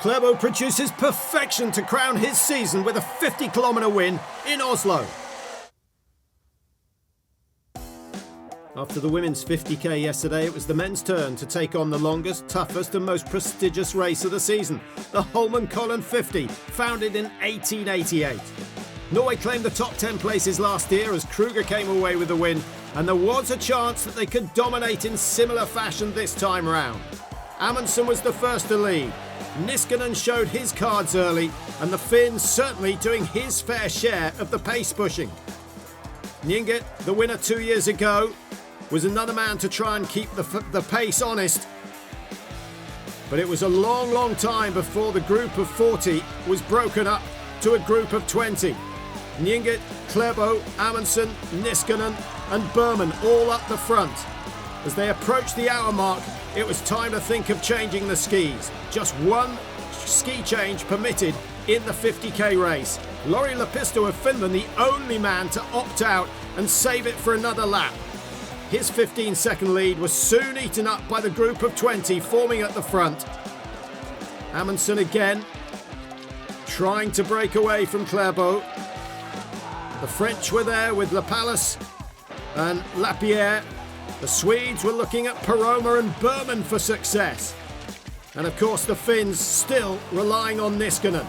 Klaebo produces perfection to crown his season with a 50-kilometre win in Oslo. After the women's 50k yesterday, it was the men's turn to take on the longest, toughest and most prestigious race of the season, the Holmenkollen 50, founded in 1888. Norway claimed the top 10 places last year as Kruger came away with the win, and there was a chance that they could dominate in similar fashion this time round. Amundsen was the first to lead. Niskanen showed his cards early, and the Finn certainly doing his fair share of the pace pushing. Njingit, the winner 2 years ago, was another man to try and keep the pace honest. But it was a long time before the group of 40 was broken up to a group of 20. Njingit, Klaebo, Amundsen, Niskanen and Berman all up the front. As they approached the hour mark, it was time to think of changing the skis. Just one ski change permitted in the 50k race. Lauri Lepisto of Finland, the only man to opt out and save it for another lap. His 15-second lead was soon eaten up by the group of 20 forming at the front. Amundsen again, trying to break away from Klaebo. The French were there with Lapalus and Lapierre. The Swedes were looking at Paroma and Berman for success. And of course the Finns still relying on Niskanen.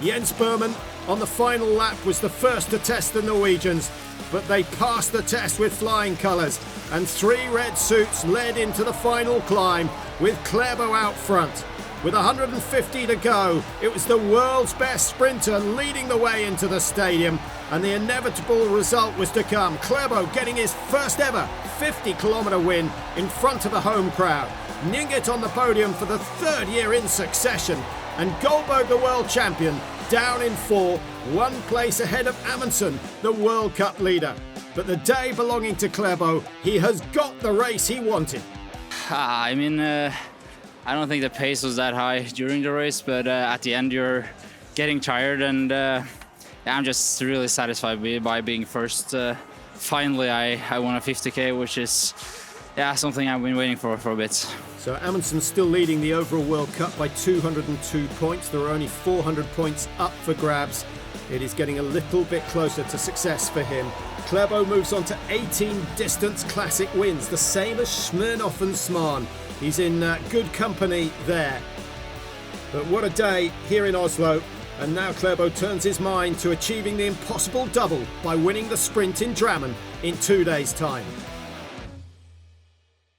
Jens Berman on the final lap was the first to test the Norwegians, but they passed the test with flying colours, and 3 red suits led into the final climb with Klaebo out front. With 150 to go, it was the world's best sprinter leading the way into the stadium, and the inevitable result was to come. Klaebo getting his first ever 50-kilometre win in front of a home crowd. Njingit on the podium for the 3rd year in succession, and Goldberg, the world champion, down in 4, 1 place ahead of Amundsen, the World Cup leader. But the day belonging to Klaebo, he has got the race he wanted. I don't think the pace was that high during the race, but at the end you're getting tired, and I'm just really satisfied by being first. Finally, I won a 50k, which is something I've been waiting for a bit. So Amundsen still leading the overall World Cup by 202 points. There are only 400 points up for grabs. It is getting a little bit closer to success for him. Klaebo moves on to 18 distance classic wins, the same as Smirnov and Smaan. He's in good company there. But what a day here in Oslo. And now Klaebo turns his mind to achieving the impossible double by winning the sprint in Drammen in 2 days' time.